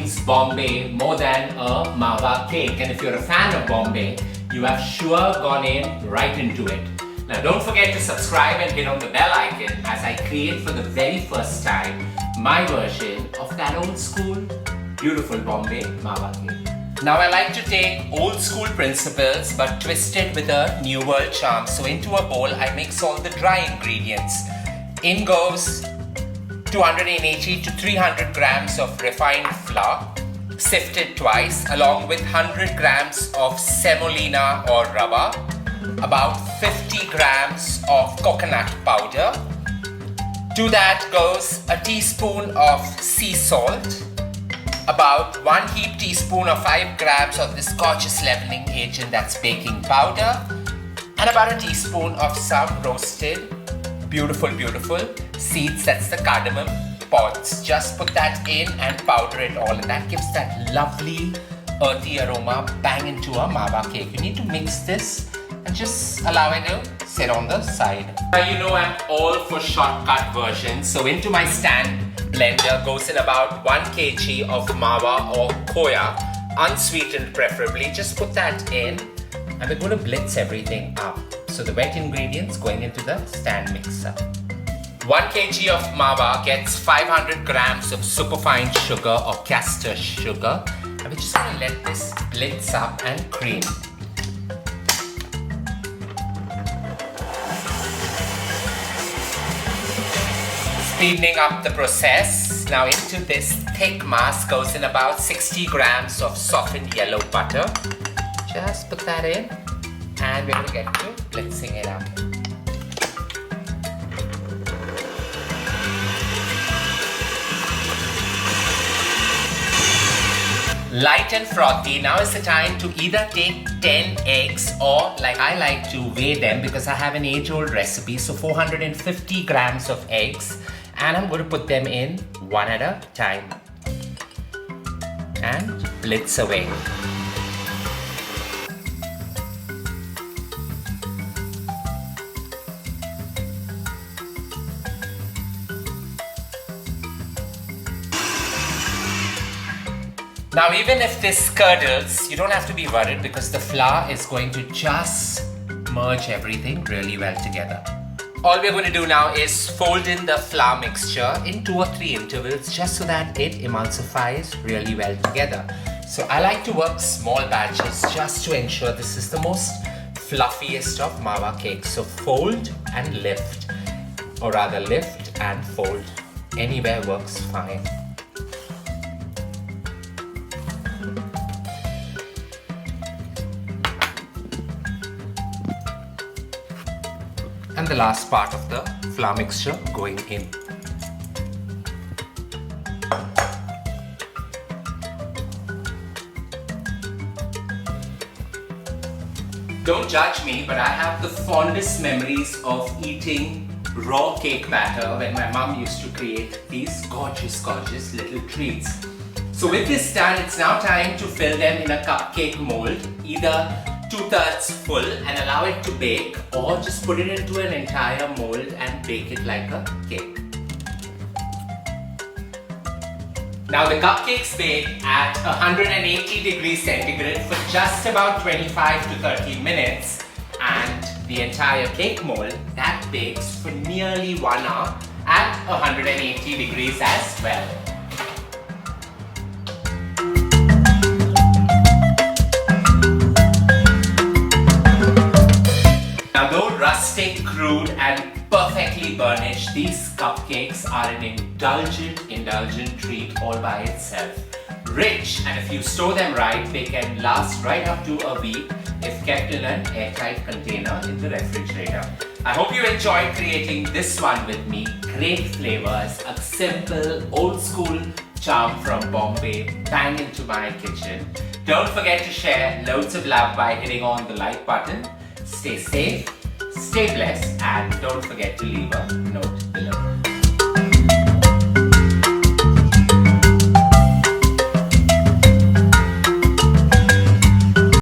means Bombay more than a Mawa cake. And if you're a fan of Bombay, you have sure gone in right into it. Now don't forget to subscribe and hit on the bell icon as I create for the very first time my version of that old school, beautiful Bombay Mawa cake. Now I like to take old school principles but twist it with a new world charm. So into a bowl I mix all the dry ingredients. In goes 280 to 300 grams of refined flour, sifted twice, along with 100 grams of semolina or rava, about 50 grams of coconut powder. To that goes a teaspoon of sea salt, about 1 heaped teaspoon or 5 grams of this gorgeous leavening agent, that's baking powder, and about a teaspoon of some roasted, beautiful seeds, that's the cardamom pods. Just put that in and powder it all, and that gives that lovely earthy aroma bang into a Mawa cake. You need to mix this and just allow it to sit on the side. Now you know I'm all for shortcut versions, so into my stand blender goes in about 1 kg of Mawa or Khoya, unsweetened preferably. Just put that in and we're going to blitz everything up. So the wet ingredients going into the stand mixer. 1 kg of Mawa gets 500 grams of superfine sugar or castor sugar, and we're just going to let this blitz up and cream. Speeding up the process. Now into this thick mass goes in about 60 grams of softened yellow butter. Just put that in and we're going to get to blitzing it up. Light and frothy. Now is the time to either take 10 eggs or, like I like to weigh them because I have an age-old recipe, so 450 grams of eggs, and I'm going to put them in one at a time and blitz away. Now even if this curdles, you don't have to be worried because the flour is going to just merge everything really well together. All we're going to do now is fold in the flour mixture in 2 or 3 intervals just so that it emulsifies really well together. So I like to work small batches just to ensure this is the most fluffiest of Mawa cakes. So fold and lift, or rather lift and fold. Anywhere works fine. And the last part of the flour mixture going in. Don't judge me, but I have the fondest memories of eating raw cake batter when my mum used to create these gorgeous little treats. So with this done, it's now time to fill them in a cupcake mold, either 2/3 full and allow it to bake, or just put it into an entire mold and bake it like a cake. Now the cupcakes bake at 180 degrees centigrade for just about 25 to 30 minutes, and the entire cake mold that bakes for nearly 1 hour at 180 degrees as well. Now though rustic, crude and perfectly burnished, these cupcakes are an indulgent treat all by itself. Rich, and if you store them right, they can last right up to a week if kept in an airtight container in the refrigerator. I hope you enjoyed creating this one with me. Great flavors, a simple, old school charm from Bombay bang into my kitchen. Don't forget to share loads of love by hitting on the like button. Stay safe, stay blessed, and don't forget to leave a note below.